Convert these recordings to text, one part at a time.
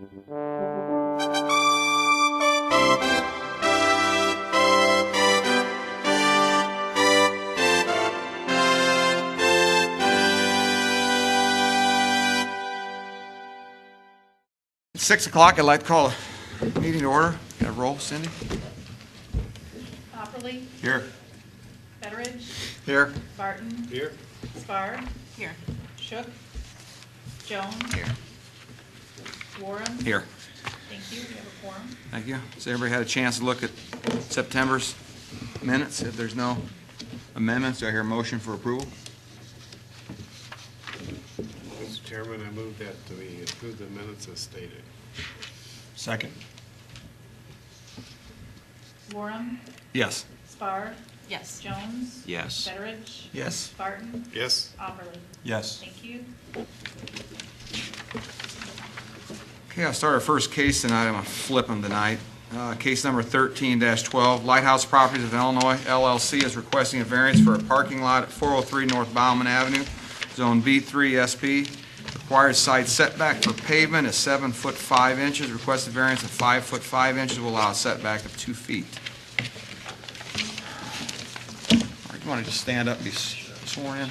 At 6 o'clock, I'd like to call a meeting to order. Got a roll, Cindy? Opperly, Here. Betteridge, Here. Barton, Here. Spar, here, Shook, Jones, Here. Warren. Here. Thank you, we have a quorum. Thank you. Has everybody had a chance to look at September's minutes? If there's no amendments, do I hear a motion for approval? Mr. Chairman, I move that we approve the minutes as stated. Second. Warren, Yes. Spar, Yes. Jones, Yes. Betteridge, Yes. Barton, Yes. Opperly. Yes. Thank you. Okay, I'll start our first case tonight. I'm going to flip them tonight. Case number 13-12, Lighthouse Properties of Illinois, LLC is requesting a variance for a parking lot at 403 North Bauman Avenue, Zone B3 SP. Required side setback for pavement is 7 foot 5 inches. Requested variance of 5 foot 5 inches will allow a setback of 2 feet. All right, you want to just stand up and be sworn in?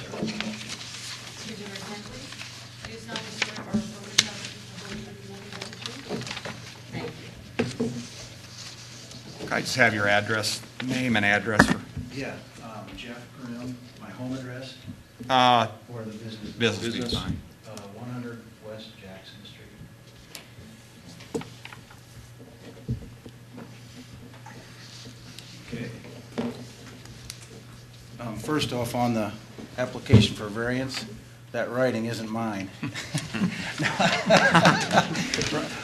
Can I just have your address, name and address for, Yeah, Jeff Grimm, my home address, uh, or the business. business be fine. 100 West Jackson Street. Okay. First off, on the application for variance, that writing isn't mine.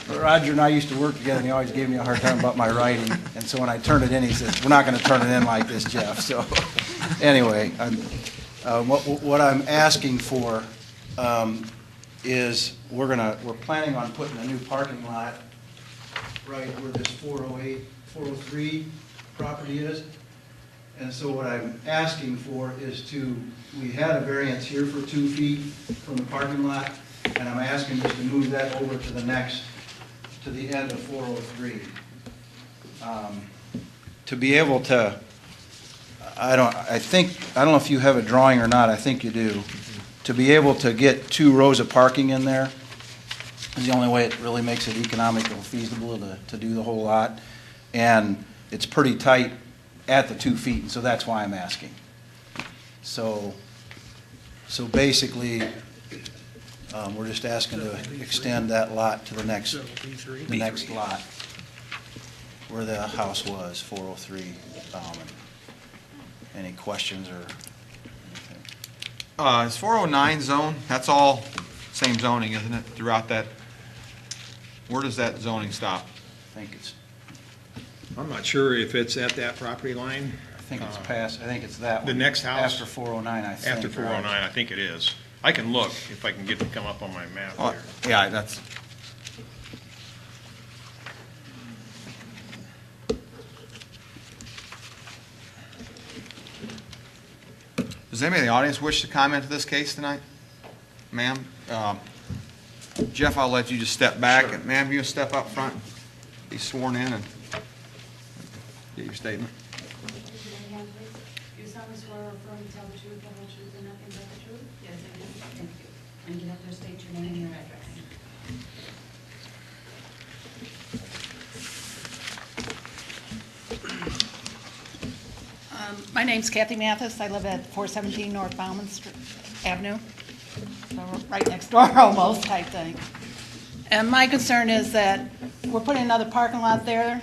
Roger and I used to work together, and he always gave me a hard time about my writing. And so when I turned it in, he said, "We're not going to turn it in like this, Jeff." So anyway, what I'm asking for is we're planning on putting a new parking lot right where this 408, 403 property is. And so what I'm asking for is we had a variance here for 2 feet from the parking lot, and I'm asking just to move that over to the end of 403. To be able to, I don't know if you have a drawing or not, I think you do. To be able to get 2 rows of parking in there is the only way it really makes it economical, feasible to do the whole lot. And it's pretty tight at the 2 feet, and so that's why I'm asking. So basically, we're just asking to extend that lot to the next lot where the house was, 403 Bauman. Any questions or anything? Is 409 zone, that's all same zoning, isn't it, throughout that? Where does that zoning stop? I think it's I'm not sure if it's at that property line. past, I think it's that one. The next house? After 409, I think. After 409, I think it is. I can look if I can get it to come up on my map Oh, here. yeah, that's, does anybody in the audience wish to comment to this case tonight? Ma'am? Jeff, I'll let you just step back. Sure. Ma'am, you step up front, be sworn in and get your statement. You solemnly swear or affirm to tell the truth, the whole truth, and nothing but the truth? Yes, I do. Thank you. And you have to state your name and your address. My name's Kathy Mathis. I live at 417 North Bauman Avenue, so right next door almost type thing. And my concern is that we're putting another parking lot there.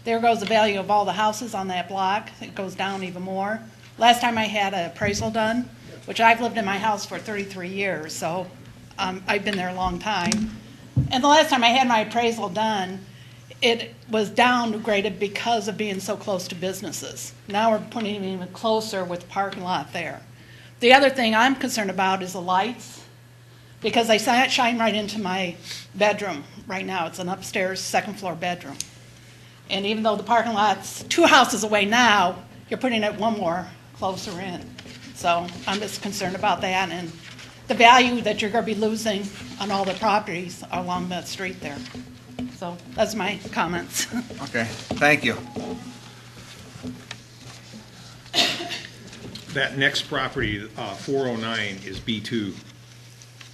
There goes the value of all the houses on that block. It goes down even more. Last time I had an appraisal done, which I've lived in my house for 33 years, so I've been there a long time. And the last time I had my appraisal done, it was downgraded because of being so close to businesses. Now we're putting it even closer with the parking lot there. The other thing I'm concerned about is the lights, because they shine right into my bedroom right now. It's an upstairs, second floor bedroom. And even though the parking lot's 2 houses away now, you're putting it one more closer in. So I'm just concerned about that, and the value that you're gonna be losing on all the properties along that street there. So that's my comments. Okay, thank you. That next property, 409, is B2.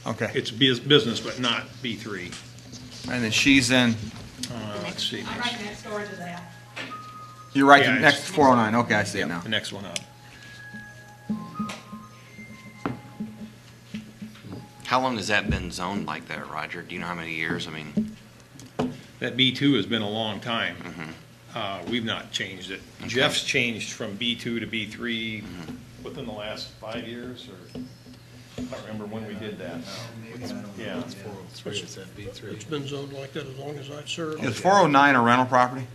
Okay, It's business, but not B3. and then she's in, Let's see. I'm right next door to that. you're right, Yeah, next it's- to 409, okay, I see it now. The next one up. How long has that been zoned like that, Roger? Do you know how many years? I mean, That B2 has been a long time. Mm-hmm. We've not changed it. Jeff's changed from B2 to B3 Mm-hmm. within the last 5 years, or, I don't remember when we did that now. Maybe, I don't know. Yeah. It's 403, it's at B3. It's been zoned like that as long as I've served. Is 409 a rental property?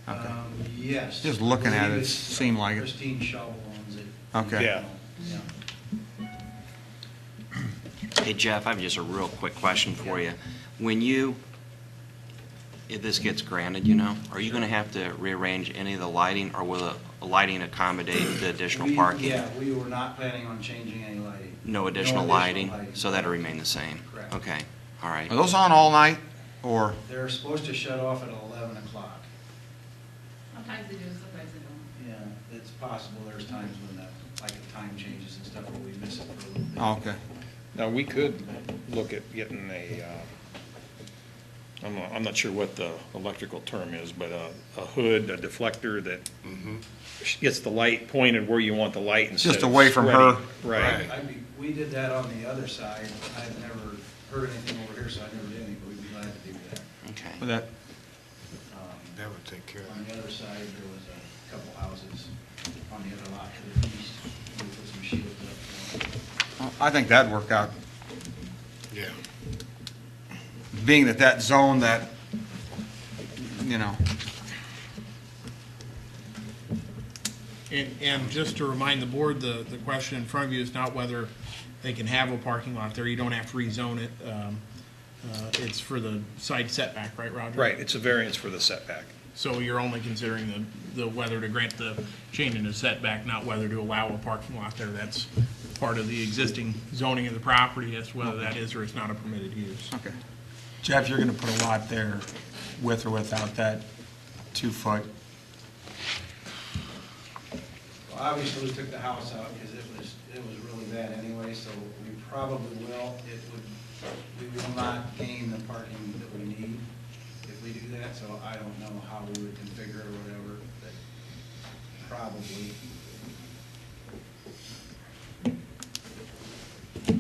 Okay. Yes. Just looking at it, I believe it seemed like it. Christine Schauble owns it. Okay. Yeah. hey, Jeff, I have just a real quick question for you. When you, if this gets granted, are you going to have to rearrange any of the lighting, or will the lighting accommodate the additional parking? Yeah, we were not planning on changing any lighting. No additional lighting, so that'll remain the same? Correct. Okay, all right. Are those on all night, or, They're supposed to shut off at 11 o'clock. Sometimes they do, sometimes they don't. Yeah, it's possible there's times when that, like the time changes and stuff, where we miss it for a little bit. oh, okay. Now, we could look at getting I'm not sure what the electrical term is, but a hood, a deflector that gets the light pointed where you want the light instead Just of away from her. spreading. Right. We did that on the other side. I've never heard anything over here, so I never did anything, but we'd be glad to do that. Okay. With that, That would take care of On it. the other side, there was a couple houses on the other lot to the east. We put some shields up. I think that'd work out, Yeah. being that zone that, And just to remind the board, the question in front of you is not whether they can have a parking lot there. You don't have to rezone it. It's for the side setback, right, Roger? Right, it's a variance for the setback. So you're only considering the whether to grant the change in the setback, not whether to allow a parking lot there. That's part of the existing zoning of the property as to whether that is or is not a permitted use. okay. Jeff, you're gonna put a lot there with or without that 2-foot. Well, obviously, we took the house out because it was really bad anyway, so we probably will. We will not gain the parking that we need if we do that, so I don't know how we would configure it or whatever, but probably.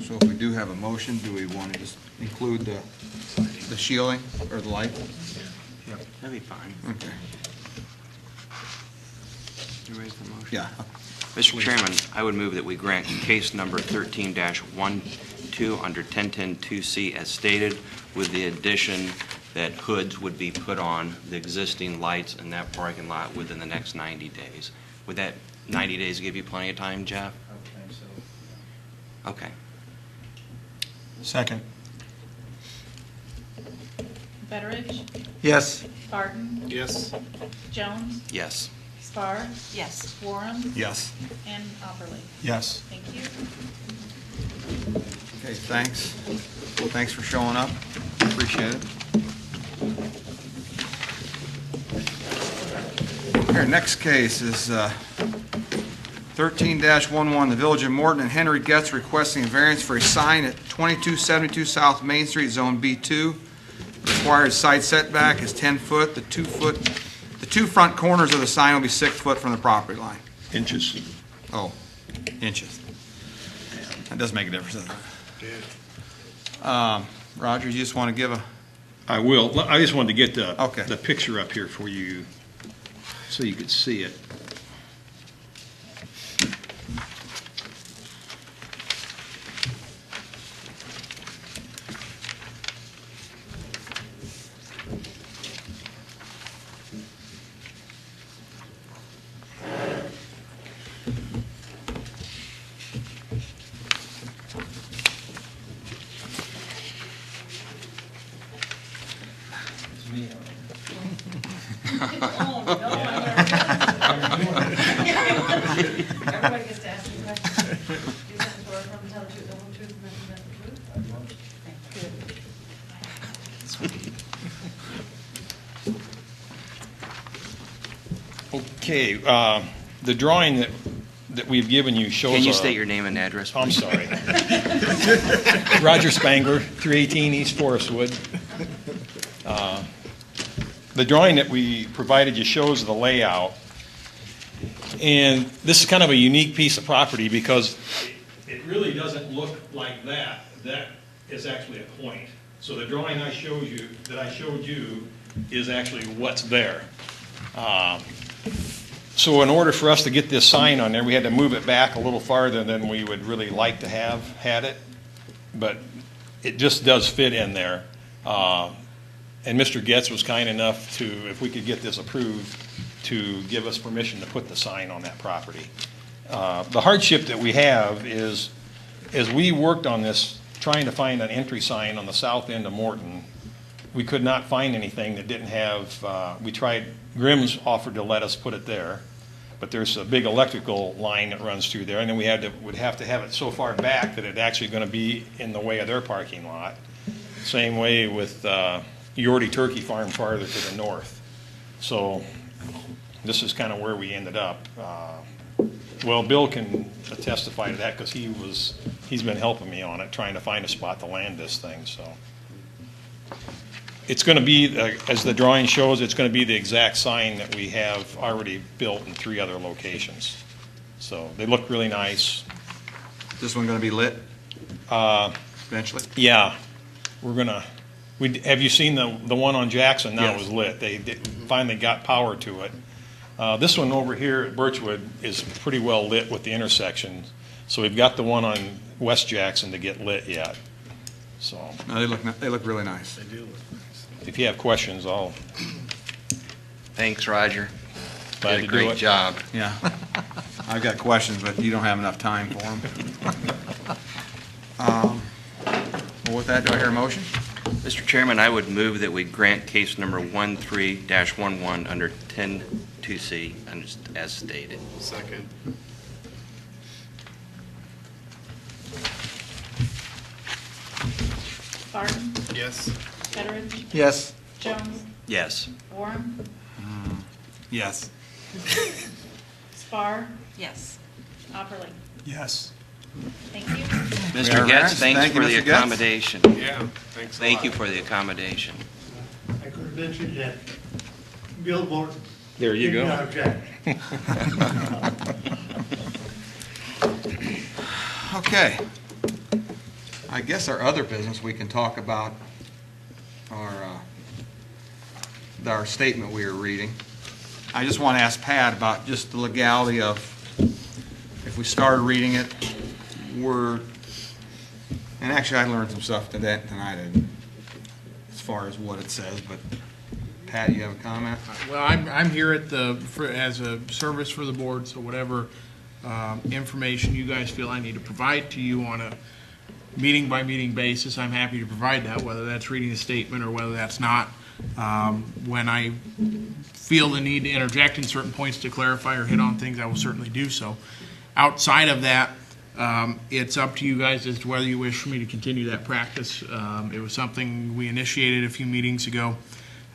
So if we do have a motion, do we want to just include the shielding or the light? That'd be fine. Okay, You raise the motion? yeah. Mr. Chairman, I would move that we grant case number 13-12 under 1010-2C as stated, with the addition that hoods would be put on the existing lights in that parking lot within the next 90 days. Would that 90 days give you plenty of time, Jeff? I would think so. Okay. Second. Betteridge, Yes. Barton, Yes. Jones, Yes. Spar. Yes. Warren, Yes. and Opperly. Yes. Thank you. Okay, thanks. Thanks for showing up. Appreciate it. Here, next case is 13-11, the Village of Morton and Henry Getz requesting a variance for a sign at 2272 South Main Street, Zone B2. Required side setback is 10 foot. The 2 front corners of the sign will be 6 foot from the property line. Inches. Oh, inches. That does make a difference, doesn't it? Yeah. Roger, you just want to give a, I will. I just wanted to get Okay. the picture up here for you so you could see it. Everybody gets to ask me questions. You have to go from tell the truth, the whole truth, Okay, the drawing that we've given you shows. Can you state your name and address, I'm please? sorry. Roger Spangler, 318 East Forestwood. The drawing that we provided you shows the layout. And this is kind of a unique piece of property because it really doesn't look like that. That is actually a point. So the drawing I showed you is actually what's there. So in order for us to get this sign on there, we had to move it back a little farther than we would really like to have had it. But it just does fit in there. And Mr. Getz was kind enough to, if we could get this approved, to give us permission to put the sign on that property. The hardship that we have is, as we worked on this, trying to find an entry sign on the south end of Morton, we could not find anything that didn't have, we tried, Grimm's offered to let us put it there, but there's a big electrical line that runs through there, and then would have to have it so far back that it's actually going to be in the way of their parking lot. Same way with Yorty Turkey Farm farther to the north. So this is kind of where we ended up. Well, Bill can testify to that because he's been helping me on it, trying to find a spot to land this thing. So it's going to be, as the drawing shows, it's going to be the exact sign that we have already built in 3 other locations. So they look really nice. This one going to be lit eventually? Yeah, we're gonna. Have you seen the one on Jackson? Now Yes. it was lit. They finally got power to it. This one over here at Birchwood is pretty well lit with the intersection. So we've got the one on West Jackson to get lit yet. So No, they look really nice. They do look nice. if you have questions, I'll Thanks, Roger. glad Did to a do great it. job. Yeah. I've got questions, but you don't have enough time for them. Well, with that, do I hear a motion? Mr. Chairman, I would move that we grant case number 13-11 under 10-2C as stated. Second. Barton, Yes. Betteridge, Yes. Jones, Yes. Warren, Yes. Spar, Yes. Opperly. Yes. Thank you. Mr. Getz, thanks Thank you, for the Mr. Getz. accommodation. Yeah, thanks a lot. Thank you for the accommodation. I could have mentioned that Bill Morton. There you did go. not object. Okay. I guess our other business, we can talk about our statement we were reading. I just want to ask Pat about just the legality of, if we started reading it, and actually I learned some stuff tonight as far as what it says, but Pat, you have a comment? Well, I'm here as a service for the board, so whatever information you guys feel I need to provide to you on a meeting-by-meeting basis, I'm happy to provide that, whether that's reading a statement or whether that's not. When I feel the need to interject in certain points to clarify or hit on things, I will certainly do so. Outside of that, it's up to you guys as to whether you wish for me to continue that practice. It was something we initiated a few meetings ago.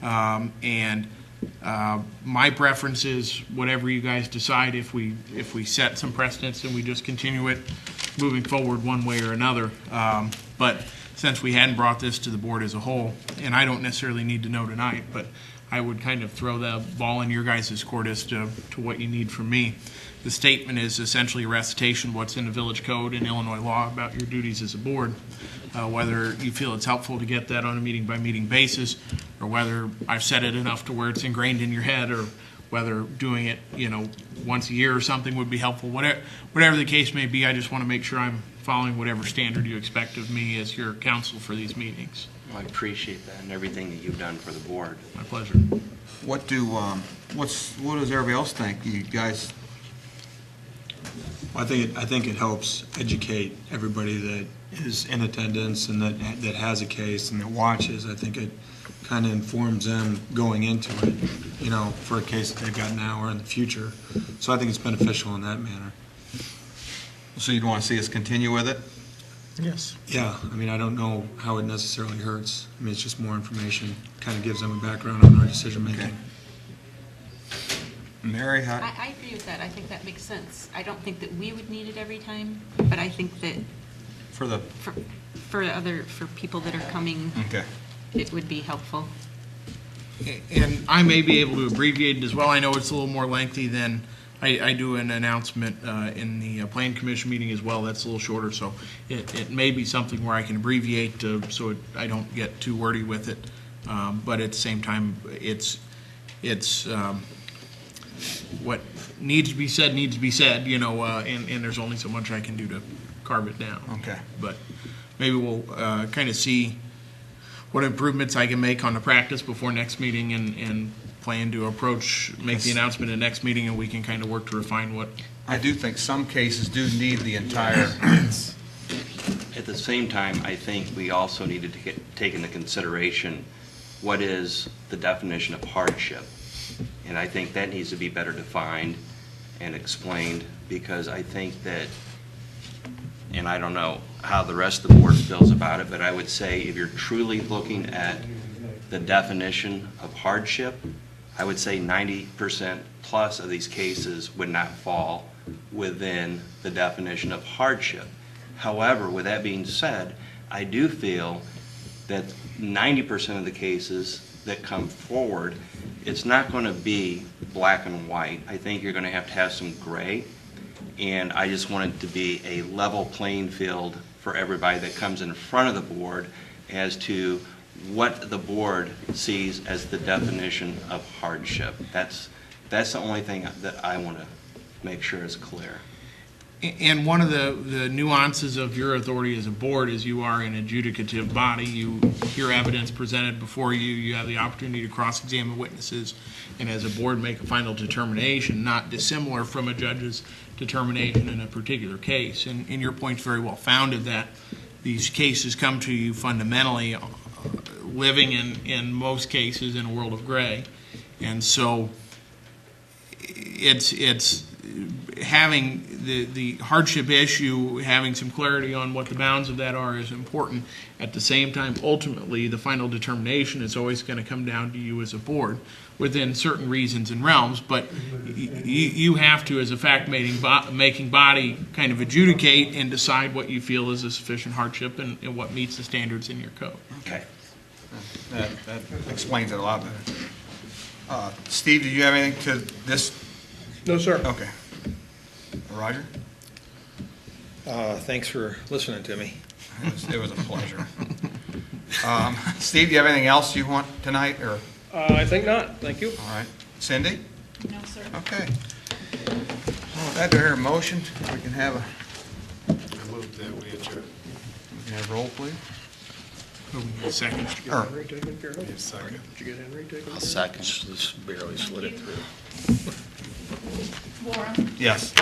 And my preference is whatever you guys decide. If we set some precedents and we just continue it moving forward one way or another. But since we hadn't brought this to the board as a whole, and I don't necessarily need to know tonight, but I would kind of throw the ball in your guys' court as to what you need from me. The statement is essentially a recitation of what's in the village code and Illinois law about your duties as a board. Whether you feel it's helpful to get that on a meeting-by-meeting basis, or whether I've said it enough to where it's ingrained in your head, or whether doing it, once a year or something would be helpful. Whatever the case may be, I just want to make sure I'm following whatever standard you expect of me as your counsel for these meetings. Well, I appreciate that and everything that you've done for the board. My pleasure. What does everybody else think? You guys, I think it helps educate everybody that is in attendance and that has a case and that watches. I think it kind of informs them going into it, for a case that they've got now or in the future. So I think it's beneficial in that manner. so you'd want to see us continue with it? Yes. Yeah, I mean, I don't know how it necessarily hurts. I mean, it's just more information, kind of gives them a background on our decision-making. Mary, how? I agree with that. I think that makes sense. I don't think that we would need it every time, but I think that For the, for people that are coming, okay. it would be helpful. And I may be able to abbreviate it as well. I know it's a little more lengthy than, I do an announcement in the Plan Commission meeting as well. That's a little shorter, so it may be something where I can abbreviate so I don't get too wordy with it. But at the same time, it's what needs to be said, you know, and there's only so much I can do to carve it down. Okay. But maybe we'll kind of see what improvements I can make on the practice before next meeting and plan to make the announcement at next meeting, and we can kind of work to refine what. I do think some cases do need the entire, At the same time, I think we also needed to take into consideration what is the definition of hardship. And I think that needs to be better defined and explained, because I think that, and I don't know how the rest of the board feels about it, but I would say if you're truly looking at the definition of hardship, I would say 90% plus of these cases would not fall within the definition of hardship. However, with that being said, I do feel that 90% of the cases that come forward, it's not going to be black and white. I think you're going to have some gray, and I just want it to be a level playing field for everybody that comes in front of the board as to what the board sees as the definition of hardship. That's the only thing that I want to make sure is clear. And one of the nuances of your authority as a board is you are an adjudicative body. You hear evidence presented before you. You have the opportunity to cross-examine witnesses, and as a board make a final determination, not dissimilar from a judge's determination in a particular case. And your point's very well founded that these cases come to you fundamentally living in most cases in a world of gray. And so it's having the hardship issue, having some clarity on what the bounds of that are is important. At the same time, ultimately, the final determination is always going to come down to you as a board within certain reasons and realms, but you have to, as a fact-making body, kind of adjudicate and decide what you feel is a sufficient hardship and what meets the standards in your code. Okay. that explains it a lot better. Steve, did you have anything to this? No, sir. Okay. Roger? Thanks for listening to me. It was a pleasure. Steve, do you have anything else you want tonight, or? I think not. Thank you. All right. Cindy? No, sir. Okay. Well, with that, do I hear a motion? We can have I move that we adjourn. roll, please. So we need a second. Or- Henry taken care of? Yes, second. Did you get Henry taken care of? I'll second. Just barely slid it through. Warren, Yes.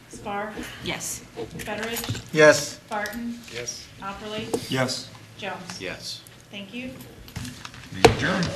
Spar, Yes. Fedorich, Yes. Barton, Yes. Opperly, Yes. Jones. Yes. Thank you. Meeting adjourned.